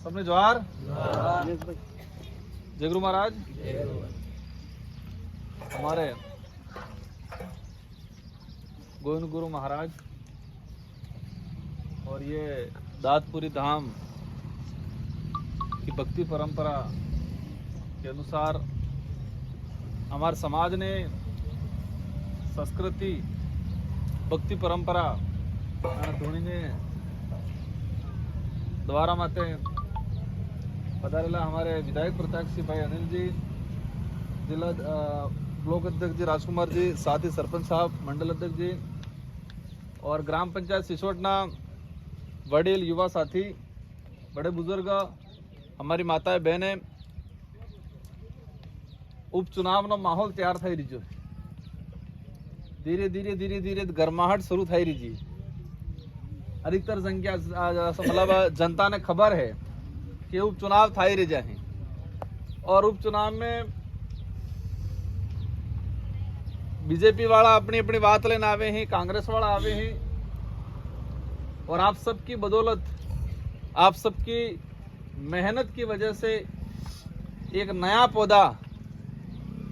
सबने जोहार। जय गुरु महाराज। हमारे गोविंद गुरु महाराज और ये दादपुरी धाम की भक्ति परंपरा के अनुसार हमारे समाज ने संस्कृति भक्ति परंपरा धोनी द्वारा माते पधारेला हमारे विधायक प्रत्याशी भाई अनिल जी, जिला ब्लॉक अध्यक्ष जी राजकुमार जी, साथ ही सरपंच साहब, मंडल अध्यक्ष जी और ग्राम पंचायत सिसोटना वडील युवा साथी, बड़े बुजुर्ग, हमारी माताएं बहनें, उपचुनाव नो माहौल तैयार થઈ રહ્યો। धीरे धीरे धीरे धीरे गरमाहट शुरू થઈ રહી છે। अधिकतर संख्या मतलब जनता ने खबर है कि उपचुनाव થઈ રહ્યા है और उपचुनाव में बीजेपी वाला अपनी अपनी बात लेने आवे हैं, कांग्रेस वाला आवे हैं और आप सबकी बदौलत, आप सबकी मेहनत की वजह से एक नया पौधा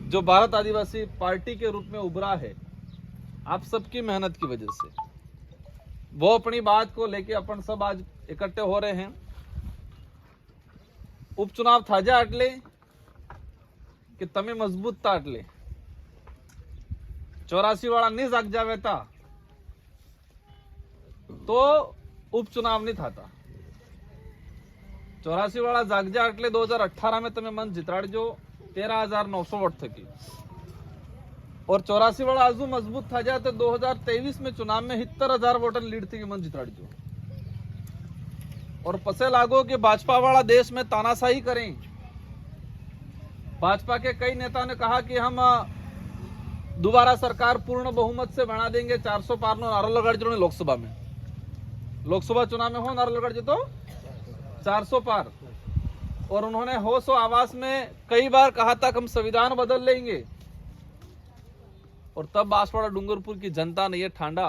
जो भारत आदिवासी पार्टी के रूप में उभरा है, आप सबकी मेहनत की वजह से, वो अपनी बात को लेके अपन सब आज इकट्ठे हो रहे हैं। उपचुनाव थाजा आटले कि तमे मजबूत था आटले 84 वाला नहीं जाग जावे था तो उपचुनाव नहीं था। 84 वाला जाग जा आटले 2018 में तमे मन जिताड़जो 13,900 वोट थकी और 84 वाला आजू मजबूत था जाए तो 2023 में चुनाव में 70,000 वोटर लीड थी मन जिताड़जो और पसे लागो कि भाजपा वाला देश में तानाशाही करें। भाजपा के कई नेता ने कहा कि हम दोबारा सरकार पूर्ण बहुमत से बना देंगे, 400 पार नो नारो लगाड़ जो लोकसभा में, लोकसभा चुनाव में हो नारो लगाड़ जो तो 400 पार। और उन्होंने होश और आवास में कई बार कहा था कि हम संविधान बदल लेंगे और तब बांसवाड़ा डूंगरपुर की जनता ने यह ठांडा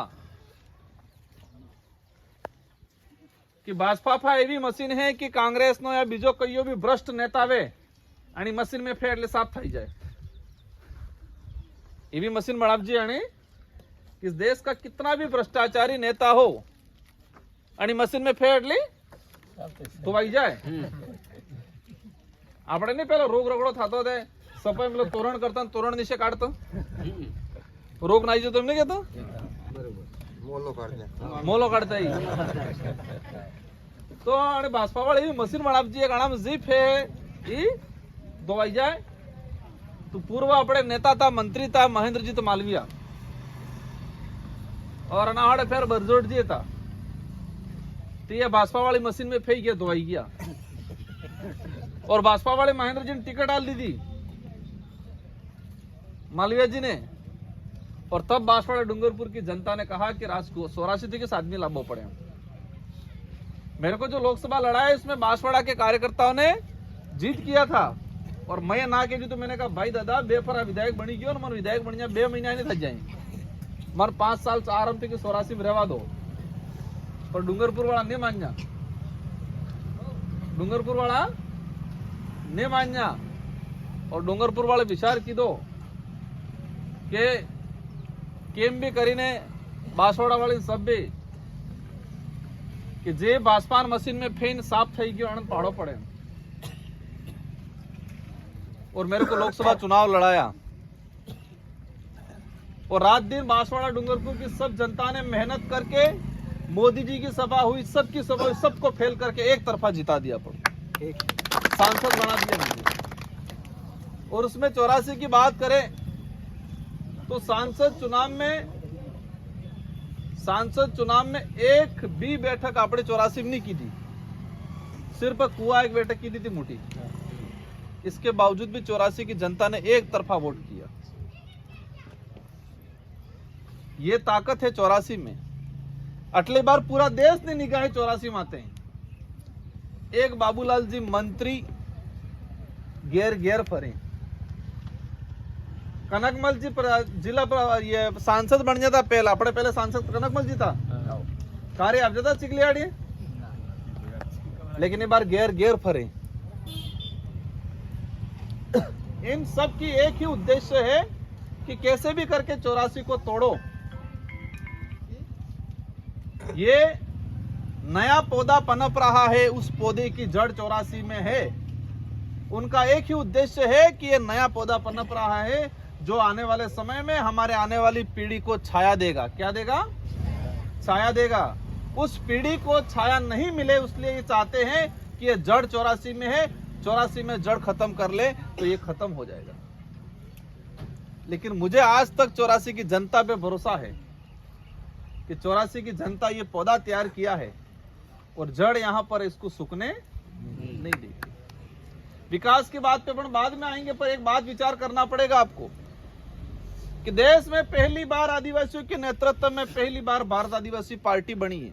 कि भाजपा एवी मशीन है कि कांग्रेस नो या बीजो कईयो भी भ्रष्ट नेता वे आणि मशीन में फेरले साफ थई जाए। एवी मशीन बनावजी आणि इस देश का कितना भी भ्रष्टाचारी नेता हो आणि मशीन में फेरली तो वही जाए। આપણે નહીં પેલો રોગ રગડો થતો દે સફાઈ પેલો તોરણ કરતા તોરણ નીચે કાઢતો રોગ નાઈ જતો એમ નહીં કહેતો મોલો કાઢતા તો અને ભાજપા વાળા એવી મશીન બનાવજી એક આનામ જીપ है ई દવાઈ જાય। तो पूर्व अपने नेता था, मंत्री था महेंद्रजीत मालविया और अनाहड़ फिर बरजोट जी था, तो ये भाजपा वाली मशीन में फेंक गया, दवाई गया और भाजपा वाले महेंद्र जी ने टिकट डाल दी थी मालविया जी ने और तब बांसवाड़ा डूंगरपुर की जनता ने कहा कि सोरासी के आदमी लाभो पड़े। मेरे को जो लोकसभा लड़ा है इसमें बांसवाड़ा के कार्यकर्ताओं ने जीत किया था और मैं ना के तो मैंने कहा भाई दादा बेफरा विधायक बनी गयो और मन विधायक बन जाए 2 महीना नहीं थक जाए, मन 5 साल आराम थी कि सोरासी में रहवा दो। पर डूंगरपुर वाला नहीं मान जा, डूंगरपुर वाला नहीं मान्या और डूंगरपुर वाले विचार की दो के केम भी करीने बांसवाड़ा वाली सब भी कि जे बासपान मशीन में फेन साफ थई गयो आनंद पहाड़ो पड़े और मेरे को लोकसभा चुनाव लड़ाया और रात दिन बांसवाड़ा डूंगरपुर की सब जनता ने मेहनत करके मोदी जी की सभा हुई, सबकी सभा हुई, सबको फेल करके एक तरफा जिता दिया, पर सांसद बना दिया मुझे। और उसमें 84 की बात करें तो सांसद चुनाव में एक भी बैठक आपने 84 में नहीं की थी, सिर्फ कुआ एक बैठक की थी मोटी। इसके बावजूद भी 84 की जनता ने एक तरफा वोट किया। ये ताकत है 84 में। अगली बार पूरा देश ने निगाहें 84 में आते हैं। एक बाबूलाल जी मंत्री घेर फरे, कनकमल जी जिला ये सांसद बन जाता पहला, अपने पहले सांसद कनकमल जी था, कार्य आप जाता चिकलियाड़ी लेकिन ये बार गेर गेर फरे। इन सब की एक ही उद्देश्य है कि कैसे भी करके 84 को तोड़ो। ये नया पौधा पनप रहा है, उस पौधे की जड़ 84 में है। उनका एक ही उद्देश्य है कि ये नया पौधा पनप रहा है जो आने वाले समय में हमारे आने वाली पीढ़ी को छाया देगा। क्या देगा? छाया देगा। उस पीढ़ी को छाया नहीं मिले, इसलिए ये चाहते हैं कि ये जड़ 84 में है, 84 में जड़ खत्म कर ले तो ये खत्म हो जाएगा। लेकिन मुझे आज तक 84 की जनता पे भरोसा है कि 84 की जनता ये पौधा तैयार किया है और जड़ यहां पर इसको सूखने नहीं देगी। विकास की बात पे अपन बाद में आएंगे, पर एक बात विचार करना पड़ेगा आपको कि देश में पहली बार आदिवासियों के नेतृत्व में पहली बार भारत आदिवासी पार्टी बनी है।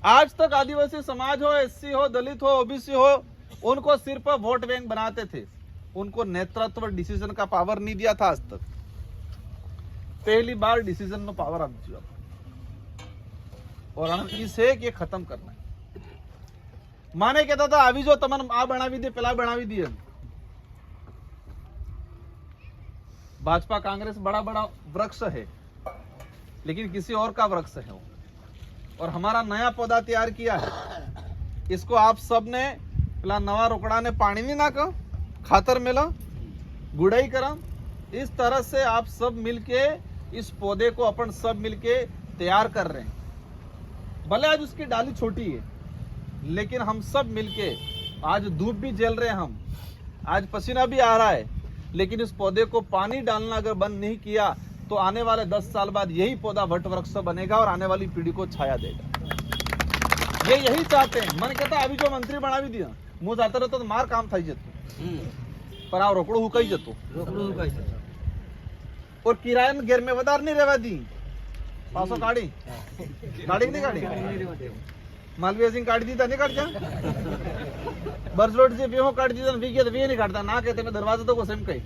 आज तक आदिवासी समाज हो, एससी हो, दलित हो, ओबीसी हो, उनको सिर्फ वोट बैंक बनाते थे, उनको नेतृत्व डिसीजन का पावर नहीं दिया था आज तक। पहली बार डिसीजन नो पावर आप दिया और हम इसे कि खत्म करना है। माने कहता था अभी जो तमन आ बनावी दे, पेला बनावी दिए। भाजपा कांग्रेस बड़ा बड़ा वृक्ष है, लेकिन किसी और का वृक्ष है वो। और हमारा नया पौधा तैयार किया है, इसको आप सब ने पेला नवा रोकड़ा ने पानी नहीं नाका, खातर मिला, गुड़ाई करा। इस तरह से आप सब मिलके इस पौधे को अपन सब मिलके तैयार कर रहे हैं। भले आज उसकी डाली छोटी है, लेकिन हम सब मिलके आज धूप भी झेल रहे हैं, हम आज पसीना भी आ रहा है, लेकिन इस पौधे को पानी डालना अगर बंद नहीं किया तो आने वाले 10 साल बाद यही पौधा वट वृक्ष बनेगा और आने वाली पीढ़ी को छाया देगा। ये यही चाहते हैं। मन कहता अभी जो मंत्री बना भी दिया, मुंह जाता रहता तो मार काम थाई जतो, पर आ रोकड़ो हुकाई जतो और किराया घेर में वदार नहीं रहवा दी। पासो काढ़ी काढ़ी नहीं काढ़ी मालवीय सिंह काढ़ी दी था नहीं काट जा बर्ज रोड से बेहो काट दी था वी के तो वी नहीं काटता ना कहते मैं दरवाजा तो को सेम कही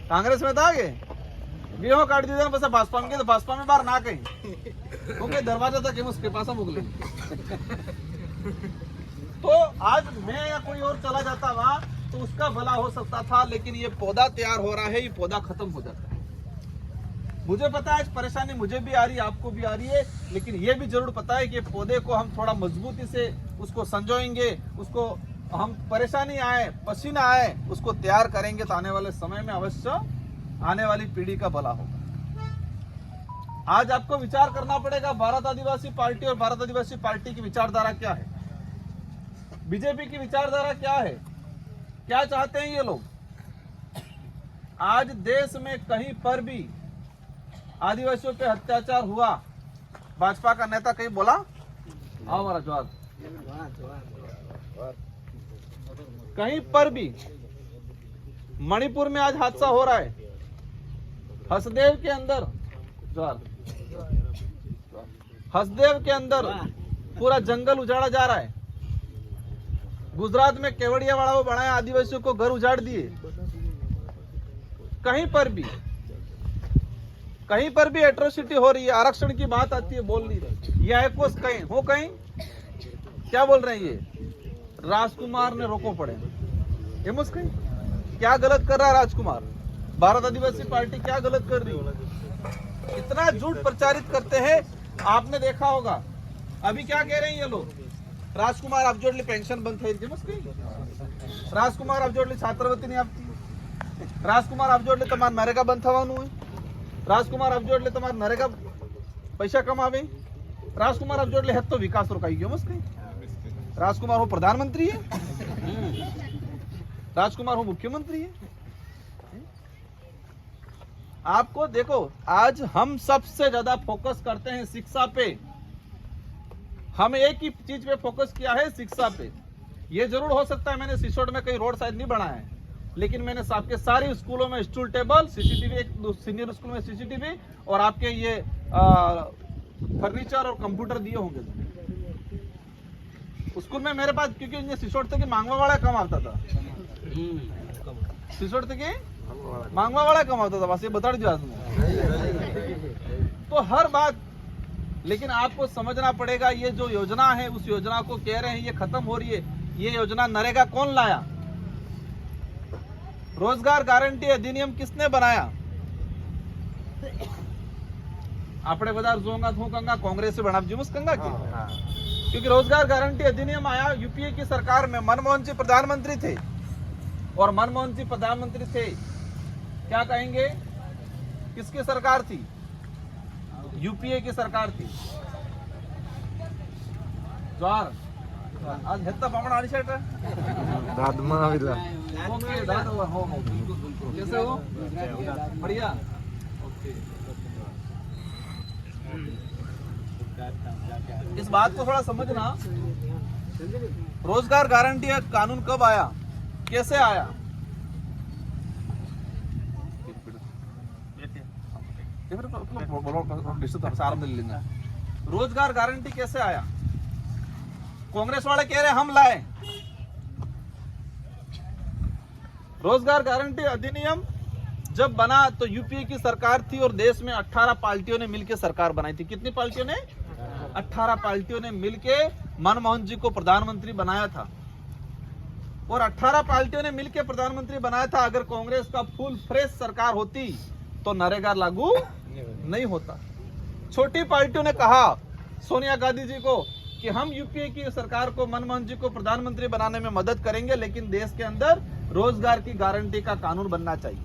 कांग्रेस में था आगे बेहो काट दी था बस भाजपा में तो भाजपा में बाहर ना कहीं क्योंकि दरवाजा तक उसके पास मुगले। तो आज मैं या कोई और चला जाता वहां तो उसका भला हो सकता था, लेकिन ये पौधा तैयार हो रहा है, ये पौधा खत्म हो जाता है। मुझे पता है परेशानी मुझे भी आ रही है, आपको भी आ रही है, लेकिन ये भी जरूर पता है कि पौधे को हम थोड़ा मजबूती से उसको संजोएंगे, उसको हम परेशानी आए, पसीना आए, उसको तैयार करेंगे तो आने वाले समय में अवश्य आने वाली पीढ़ी का भला होगा। आज आपको विचार करना पड़ेगा भारत आदिवासी पार्टी और भारत आदिवासी पार्टी की विचारधारा क्या है, बीजेपी की विचारधारा क्या है, क्या चाहते हैं ये लोग। आज देश में कहीं पर भी आदिवासियों पे अत्याचार हुआ, भाजपा का नेता कहीं बोला? आओ हमारा जवाब। कहीं पर भी मणिपुर में आज हादसा हो रहा है, हसदेव के अंदर हसदेव के अंदर पूरा जंगल उजाड़ा जा रहा है। गुजरात में केवड़िया वाला वो बनाया, आदिवासियों को घर उजाड़ दिए। कहीं पर भी एट्रोसिटी हो रही है, आरक्षण की बात आती है, बोल नहीं रहे। यह कोस कहीं हो कहीं क्या बोल रहे हैं ये राजकुमार ने रोको पड़े, ये मुस्किल क्या गलत कर रहा है राजकुमार? भारत आदिवासी पार्टी क्या गलत कर रही है? इतना झूठ प्रचारित करते हैं। आपने देखा होगा अभी क्या कह रहे हैं ये लोग, राजकुमार आप जोड़ली पेंशन बंद થઈ मुस्किल, राजकुमार आप जोड़ली छात्रवृत्ति नहीं आपती, राजकुमार आप जोड़ले તમાર નરેગા બંધ થવાનું હોય, राजकुमार आप जोड़ले તમાર નરેગા પૈસા કમાવે, राजकुमार आप जोड़ले है तो विकास रोकाई गयो मुस्किल। राजकुमार हो प्रधानमंत्री है, राजकुमार हो मुख्यमंत्री है। आपको देखो आज हम सबसे ज्यादा फोकस करते हैं शिक्षा पे, हम एक ही चीज पे फोकस किया है, शिक्षा पे। ये जरूर हो सकता है मैंने सिसोड में कहीं रोड शायद नहीं बनाया है, लेकिन मैंने आपके सारे स्कूलों में स्टूल टेबल, सीसीटीवी, एक सीनियर स्कूल में सीसीटीवी और आपके ये फर्नीचर और कंप्यूटर दिए होंगे। स्कूल में मेरे पास क्योंकि सिसोड तक मांगवा वाला कम आता था, सिसोड तक मांगवा वाला कम आता था, बस ये बता दीजिए। तो हर बात लेकिन आपको समझना पड़ेगा, ये जो योजना है उस योजना को कह रहे हैं ये खत्म हो रही है। ये योजना नरेगा कौन लाया? रोजगार गारंटी अधिनियम किसने बनाया? આપણે બધા જોંગા થૂંકંगा कांग्रेस से बनाव जुमस कंगा की, क्योंकि रोजगार गारंटी अधिनियम आया यूपीए की सरकार में। मनमोहन जी प्रधानमंत्री थे, और मनमोहन जी प्रधानमंत्री थे, क्या कहेंगे, किसकी सरकार थी? यूपीए की सरकार थी। ज्वार आज हेत्ता बामण आड़ी सेट दादमा आविला ओके दाद हो बिल्कुल कैसे हो? बढ़िया ओके। इस बात को थोड़ा समझना, रोजगार गारंटी कानून कब आया, कैसे आया? रोजगार गारंटी कैसे आया? कांग्रेस वाले कह रहे हम लाए। रोजगार गारंटी अधिनियम जब बना तो यूपीए की सरकार थी और देश में 18 पार्टियों ने मिलकर सरकार बनाई थी। कितनी पार्टियों ने? 18 पार्टियों ने मिलकर मनमोहन जी को प्रधानमंत्री बनाया था, और 18 पार्टियों ने मिलकर प्रधानमंत्री बनाया था। अगर कांग्रेस का फुल फ्रेश सरकार होती तो नरेगा लागू नहीं होता। छोटी पार्टियों ने कहा सोनिया गांधी जी को कि हम यूपीए की सरकार को, मनमोहन जी को प्रधानमंत्री बनाने में मदद करेंगे, लेकिन देश के अंदर रोजगार की गारंटी का कानून बनना चाहिए।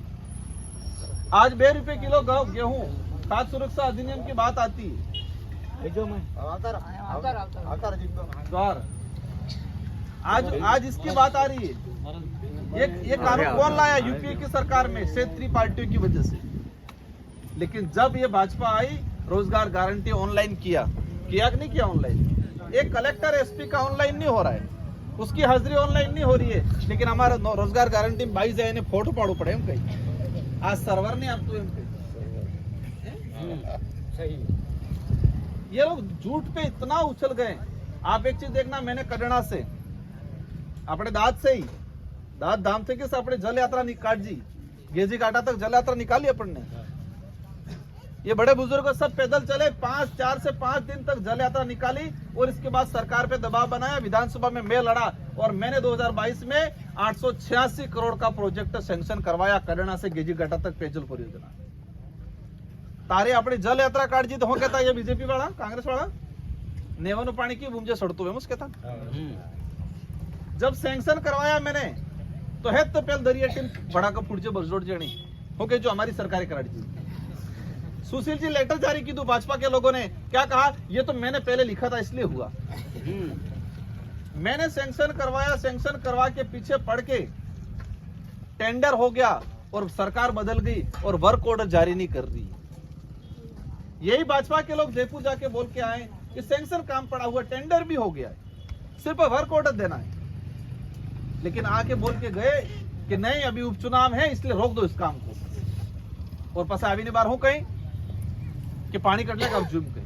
आज 2 रुपए किलो गेहूं, खाद्य सुरक्षा अधिनियम की बात आती है। आज इसकी बात आ रही है। ये कानून कौन लाया? यूपीए की सरकार में क्षेत्रीय पार्टियों की वजह से। लेकिन जब ये भाजपा आई, रोजगार गारंटी ऑनलाइन किया कि नहीं किया? ऑनलाइन। एक कलेक्टर एसपी का ऑनलाइन नहीं हो रहा है, उसकी हाजिरी ऑनलाइन नहीं हो रही है, लेकिन हमारा रोजगार गारंटी में 22 जाए फोटो पाड़ू पड़े हम कहीं। आज सर्वर नहीं आप तो सही। ये लोग झूठ पे इतना उछल गए। आप एक चीज देखना, मैंने कड़ना से अपने दाद से ही दाद धाम थे कि अपने जल यात्रा काटजी गेजी घाटा तक जल यात्रा निकाली अपन ने। ये बड़े बुजुर्ग सब पैदल चले, 4 से 5 दिन तक जल यात्रा निकाली, और इसके बाद सरकार पे दबाव बनाया, विधानसभा में मैं लड़ा, और मैंने 2022 में 886 करोड़ का प्रोजेक्ट सैंक्शन करवाया कड़ना से गेजी घाटा तक पेयजल परियोजना। तारे अपनी जल यात्रा काटजी तो हो कहता ये बीजेपी वाला, कांग्रेस वाला नेवानु पानी की मुझे सड़तो है मुझे कहता। जब सैंक्शन करवाया मैंने तो है तो पहले दरिया टीम बड़ा का पुढचे बरजोड़ जणी हो गए जो हमारी सरकारी कराड़ी थी। सुशील जी लेटर जारी की, तो भाजपा के लोगों ने क्या कहा, ये तो मैंने पहले लिखा था इसलिए हुआ। मैंने सैंक्शन करवाया, सैंक्शन करवा के पीछे पड़ के टेंडर हो गया और सरकार बदल गई और वर्क ऑर्डर जारी नहीं कर रही। यही भाजपा के लोग जयपुर जाके बोल के आए कि सैंक्शन काम पड़ा हुआ, टेंडर भी हो गया है, सिर्फ वर्क ऑर्डर देना है। लेकिन आके बोल के गए कि नहीं अभी उपचुनाव है इसलिए रोक दो इस काम को, और पसा अभी नहीं बार हो कहीं कि पानी कटने का जुर्म के।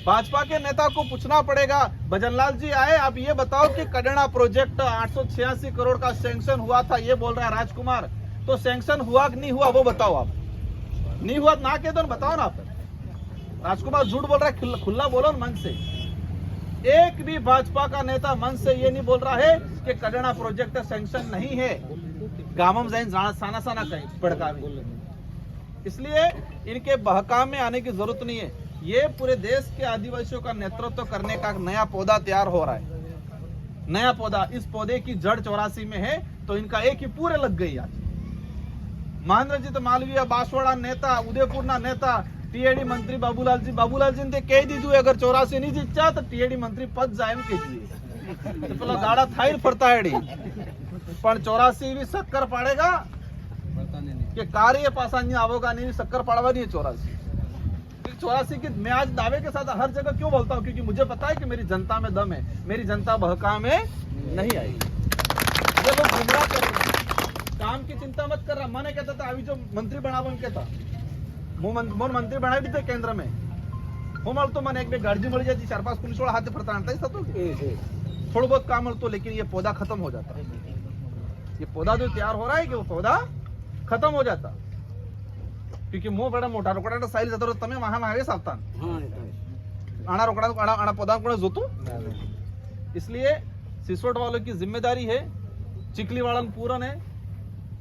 भाजपा के नेता को पूछना पड़ेगा, भजनलाल जी आए, आप ये बताओ कि कड़ना प्रोजेक्ट 886 करोड़ का सैंक्शन हुआ था, ये बोल रहा है राजकुमार, तो सैंक्शन हुआ कि नहीं हुआ वो बताओ। आप नहीं हुआ ना कह दो, बताओ ना आप। राजकुमार झूठ बोल रहा है, खुला बोलो मन से। एक भी भाजपा का नेता मन से ये नहीं बोल रहा है कि कड़ना प्रोजेक्ट सैंक्शन नहीं है। गामम जाइन साना साना कहीं भड़का में, इसलिए इनके बहकाम में आने की जरूरत नहीं है। ये पूरे देश के आदिवासियों का नेतृत्व करने का नया पौधा तैयार हो रहा है, नया पौधा। इस पौधे की जड़ 84 में है, तो इनका एक ही पूरे लग गई। आज महेंद्रजीत मालवीय बांसवाड़ा नेता, उदयपुर ना नेता, टीएडी मंत्री बाबूलाल जी ने कह दीधु अगर 84 नहीं जीचा तो टीएडी मंत्री पद जाए एम कह दिए। तो दाड़ा थाई फरता है पण 84 भी शक्कर पाड़ेगा कि कार्य पासा नहीं आवोगा, नहीं शक्कर पाड़वा नहीं है 84 की। मैं आज दावे के साथ हर जगह क्यों बोलता हूँ, क्योंकि मुझे पता है कि मेरी जनता में दम है, मेरी जनता बहका में नहीं आएगी। ये लोग गुमराह कर रहे हैं, काम की चिंता मत कर रहा। मैंने कहता था अभी जो मंत्री बनावन कहता मोर मंत्री बनाए भी थे केंद्र में, हम तो मैंने एक गाड़ी मिल जाती, 4-5 पुलिस वाला हाथ फरता तो थोड़ा बहुत काम तो, लेकिन ये पौधा खत्म हो जाता। ये पौधा जो तैयार हो रहा है कि वो पौधा खत्म हो जाता। क्योंकि मो बड़ा मोटा रोकड़ा साइल जातो तमे महान आवे सावधान आना रोकड़ा आना पदार्थ को जोतू इसलिए सिसोट वालों की जिम्मेदारी है चिखली वाला पूरन है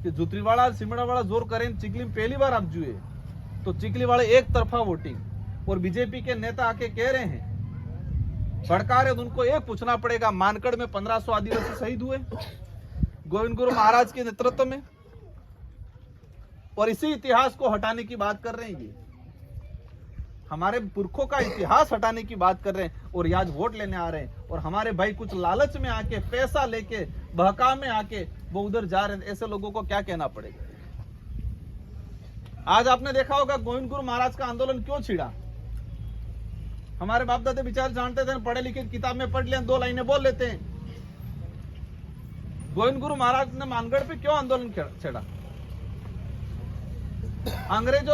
कि जुतरी वाला सिमड़ा वाला जोर करें चिखली में पहली बार आप जुए तो चिखली वाले एक तरफा वोटिंग और बीजेपी के नेता आके कह रहे हैं भड़का रहे उनको ये पूछना पड़ेगा मानकड़ में 1500 आदिवासी शहीद हुए गोविंद गुरु महाराज के नेतृत्व में और इसी इतिहास को हटाने की बात कर रहे हैं ये हमारे पुरखों का इतिहास हटाने की बात कर रहे हैं और आज वोट लेने आ रहे हैं और हमारे भाई कुछ लालच में आके पैसा लेके बहका में आके वो उधर जा रहे हैं ऐसे लोगों को क्या कहना पड़ेगा। आज आपने देखा होगा गोविंद गुरु महाराज का आंदोलन क्यों छिड़ा। हमारे बाप दादे विचार जानते थे पढ़े लिखे किताब में पढ़ लिया 2 लाइनें बोल लेते हैं। गोविंद गुरु महाराज ने मानगढ़ पे क्यों आंदोलन छेड़ा।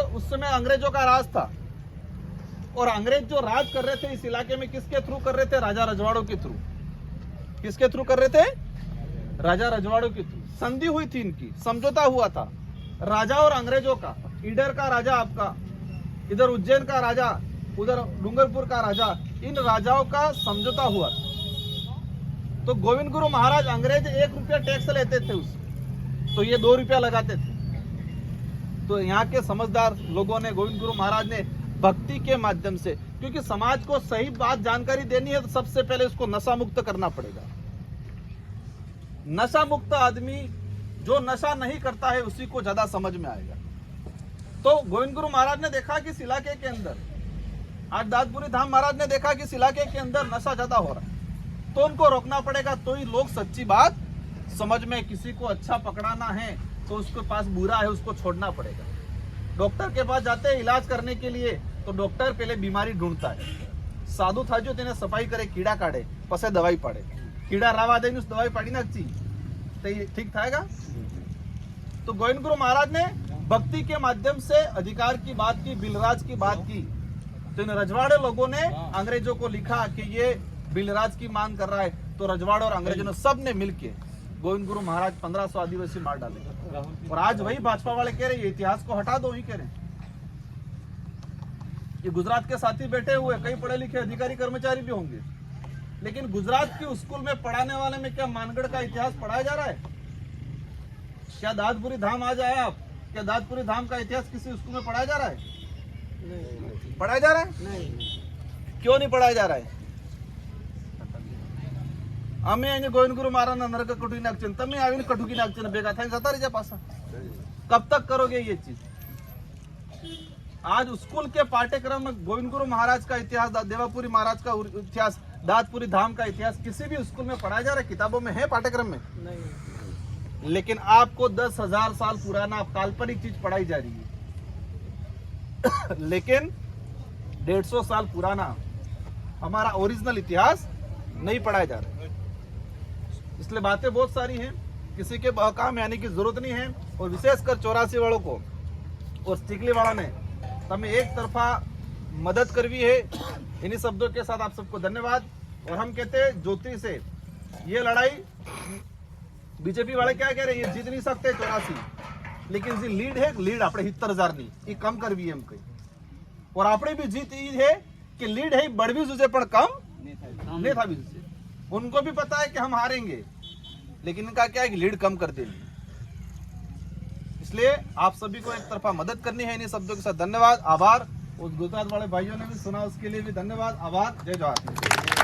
उस समय अंग्रेजों का राज था और अंग्रेज जो राज कर रहे थे इस इलाके में किसके थ्रू कर रहे थे राजा रजवाड़ों के थ्रू। किसके थ्रू कर रहे थे राजा रजवाड़ों के थ्रू। संधि हुई थी इनकी समझौता हुआ था राजा और अंग्रेजों का। ईडर का राजा आपका इधर उज्जैन का राजा उधर डूंगरपुर का राजा इन राजाओं का समझौता हुआ तो गोविंद गुरु महाराज अंग्रेज 1 रुपया टैक्स लेते थे उस तो ये 2 रुपया लगाते थे। तो यहाँ के समझदार लोगों ने गोविंद गुरु महाराज ने भक्ति के माध्यम से क्योंकि समाज को सही बात जानकारी देनी है तो सबसे पहले उसको नशा मुक्त करना पड़ेगा। नशा मुक्त आदमी जो नशा नहीं करता है उसी को ज्यादा समझ में आएगा। तो गोविंद गुरु महाराज ने देखा कि इस इलाके के अंदर आज दादपुरी धाम महाराज ने देखा कि इस इलाके के अंदर नशा ज्यादा हो रहा है तो उनको रोकना पड़ेगा। तो ही लोग सच्ची बात समझ में किसी को अच्छा पकड़ाना है तो उसके पास बुरा है उसको छोड़ना पड़ेगा। डॉक्टर के पास जाते हैं इलाज करने के लिए तो डॉक्टर पहले बीमारी ढूंढता है। साधु था जो तेने सफाई करे कीड़ा काढ़े पसे दवाई पाड़े कीड़ा रावा दे दवाई पाड़ी ना तो ठीक थाएगा। तो गोविंद गुरु महाराज ने भक्ति के माध्यम से अधिकार की बात की बिलराज की बात की तो इन रजवाड़े लोगों ने अंग्रेजों को लिखा कि ये बिलराज की मांग कर रहा है तो रजवाड़े और अंग्रेजों ने सब ने मिलके गोविंद गुरु महाराज 1500 आदिवासी मार डाले। और आज वही भाजपा वाले कह रहे हैं इतिहास को हटा दो ही कह रहे हैं। ये गुजरात के साथी बैठे हुए कई पढ़े लिखे अधिकारी कर्मचारी भी होंगे लेकिन गुजरात की स्कूल में पढ़ाने वाले में क्या मानगढ़ का इतिहास पढ़ाया जा रहा है। क्या दादपुरी धाम आज आए आप क्या दादपुरी धाम का इतिहास किसी स्कूल में पढ़ाया जा रहा है। नहीं पढ़ाया जा रहा है नहीं। क्यों नहीं पढ़ाया जा रहा है। અમે અહીંયા गोविंद गुरु महाराज नरक कटुकी नाखचे तमे आवीने कटुकी नाखचे भेगा थाई जता रही पासा। कब तक करोगे ये चीज। आज स्कूल के पाठ्यक्रम में गोविंद गुरु महाराज का इतिहास देवापुरी महाराज का इतिहास दादपुरी धाम का इतिहास किसी भी स्कूल में पढ़ाया जा रहा है। किताबों में है पाठ्यक्रम में नहीं। लेकिन आपको 10,000 साल पुराना काल्पनिक चीज पढ़ाई जा रही है लेकिन 150 साल पुराना हमारा ओरिजिनल इतिहास नहीं पढ़ाया जा रहा है। इसलिए बातें बहुत सारी हैं किसी के बहकाव में आने की जरूरत नहीं है। और विशेषकर 84 वालों को और चिखली वाला ने हमें एक तरफा मदद करवी है। इन्हीं शब्दों के साथ आप सबको धन्यवाद। और हम कहते हैं ज्योति से ये लड़ाई बीजेपी वाले क्या कह रहे हैं ये जीत नहीं सकते 84 लेकिन जी लीड है लीड अपने 70,000 नहीं ये कम करवी एम कई और अपनी भी जीत ये है कि लीड है बढ़ भी जुजे पर कम नहीं था भी जुजे। उनको भी पता है कि हम हारेंगे लेकिन इनका क्या है कि लीड कम कर देंगे। इसलिए आप सभी को एक तरफा मदद करनी है। इन्हीं शब्दों के साथ धन्यवाद आभार। उस गुजरात वाले भाइयों ने भी सुना उसके लिए भी धन्यवाद आभार। जय जवाहर।